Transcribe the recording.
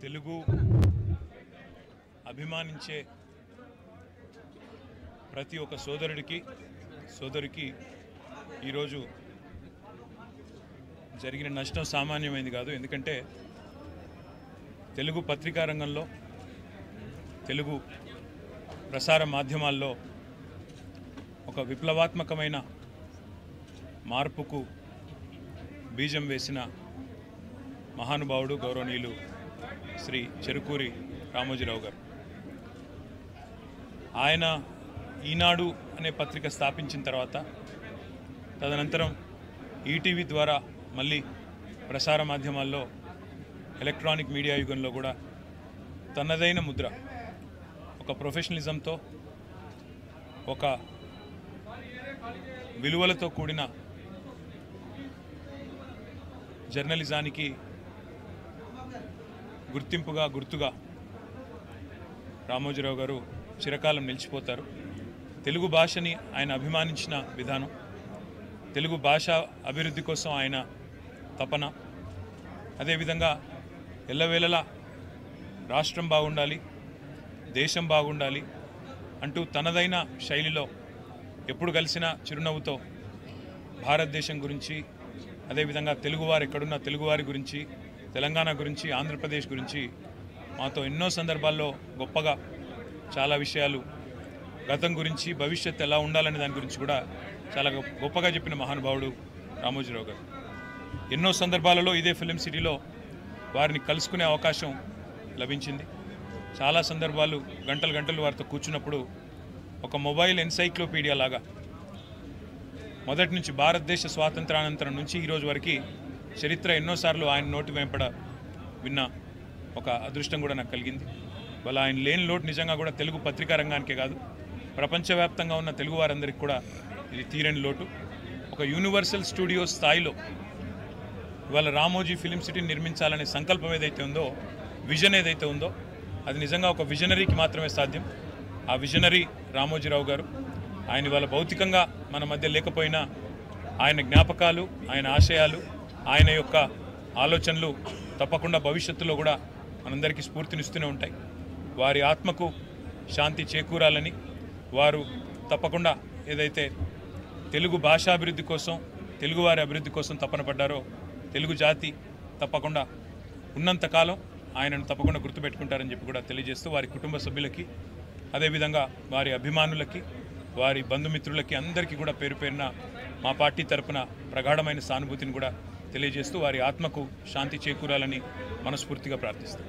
తెలుగు అభిమానించే ప్రతి ఒక్క సోదరికి ఈరోజు జరిగిన నష్టం సామాన్యమైనది కాదు. ఎందుకంటే తెలుగు పత్రికా రంగంలో, తెలుగు ప్రసార మాధ్యమాల్లో ఒక విప్లవాత్మకమైన మార్పుకు బీజం వేసిన మహానుభావుడు గౌరవనీయులు శ్రీ చెరుకూరి రామోజీరావు గారు. ఆయన ఈనాడు అనే పత్రిక స్థాపించిన తర్వాత తదనంతరం ఈటీవీ ద్వారా మళ్ళీ ప్రసార మాధ్యమాల్లో ఎలక్ట్రానిక్ మీడియా యుగంలో కూడా తనదైన ముద్ర, ఒక ప్రొఫెషనలిజంతో, ఒక విలువలతో కూడిన జర్నలిజానికి గుర్తుగా రామోజీరావు గారు చిరకాలం నిలిచిపోతారు. తెలుగు భాషని ఆయన అభిమానించిన విధానం, తెలుగు భాష అభివృద్ధి కోసం ఆయన తపన, అదేవిధంగా ఎల్లవేళలా రాష్ట్రం బాగుండాలి, దేశం బాగుండాలి అంటూ తనదైన శైలిలో ఎప్పుడు కలిసినా చిరునవ్వుతో భారతదేశం గురించి, అదేవిధంగా తెలుగువారు ఎక్కడున్న తెలుగువారి గురించి, తెలంగాణ గురించి, ఆంధ్రప్రదేశ్ గురించి మాతో ఎన్నో సందర్భాల్లో గొప్పగా చాలా విషయాలు, గతం గురించి, భవిష్యత్తు ఎలా ఉండాలనే దాని గురించి కూడా చాలా గొప్పగా చెప్పిన మహానుభావుడు రామోజీరావు గారు. ఎన్నో సందర్భాలలో ఇదే ఫిలిం సిటీలో వారిని కలుసుకునే అవకాశం లభించింది. చాలా సందర్భాలు గంటలు వారితో కూర్చున్నప్పుడు ఒక మొబైల్ ఎన్సైక్లోపీడియా లాగా మొదటి నుంచి భారతదేశ స్వాతంత్రానంతరం నుంచి ఈరోజు వరకు చరిత్ర ఎన్నోసార్లు ఆయన నోటి వెంపడ విన్న ఒక అదృష్టం కూడా నాకు కలిగింది. వాళ్ళ ఆయన లేని లోటు నిజంగా కూడా తెలుగు పత్రికా రంగానికే కాదు, ప్రపంచవ్యాప్తంగా ఉన్న తెలుగు వారందరికీ కూడా ఇది తీరని లోటు. ఒక యూనివర్సల్ స్టూడియో స్థాయిలో ఇవాళ రామోజీ ఫిలిం సిటీని నిర్మించాలనే సంకల్పం ఏదైతే ఉందో, విజన్ ఏదైతే ఉందో, అది నిజంగా ఒక విజనరీకి మాత్రమే సాధ్యం. ఆ విజనరీ రామోజీరావు గారు. ఆయన ఇవాళ భౌతికంగా మన మధ్య లేకపోయినా ఆయన జ్ఞాపకాలు, ఆయన ఆశయాలు, ఆయన యొక్క ఆలోచనలు తప్పకుండా భవిష్యత్తులో కూడా మనందరికీ స్ఫూర్తినిస్తూనే ఉంటాయి. వారి ఆత్మకు శాంతి చేకూరాలని, వారు తప్పకుండా ఏదైతే తెలుగు భాషాభివృద్ధి కోసం, తెలుగువారి అభివృద్ధి కోసం తపన పడ్డారో, తెలుగు జాతి తప్పకుండా ఉన్నంతకాలం ఆయనను తప్పకుండా గుర్తుపెట్టుకుంటారని చెప్పి కూడా తెలియజేస్తూ, వారి కుటుంబ సభ్యులకి, అదేవిధంగా వారి అభిమానులకి, వారి బంధుమిత్రులకి అందరికీ కూడా పేరు పేరున మా పార్టీ తరపున ప్రగాఢమైన సానుభూతిని కూడా తెలియజేస్తూ వారి ఆత్మకు శాంతి చేకూరాలని మనస్ఫూర్తిగా ప్రార్థిస్తాం.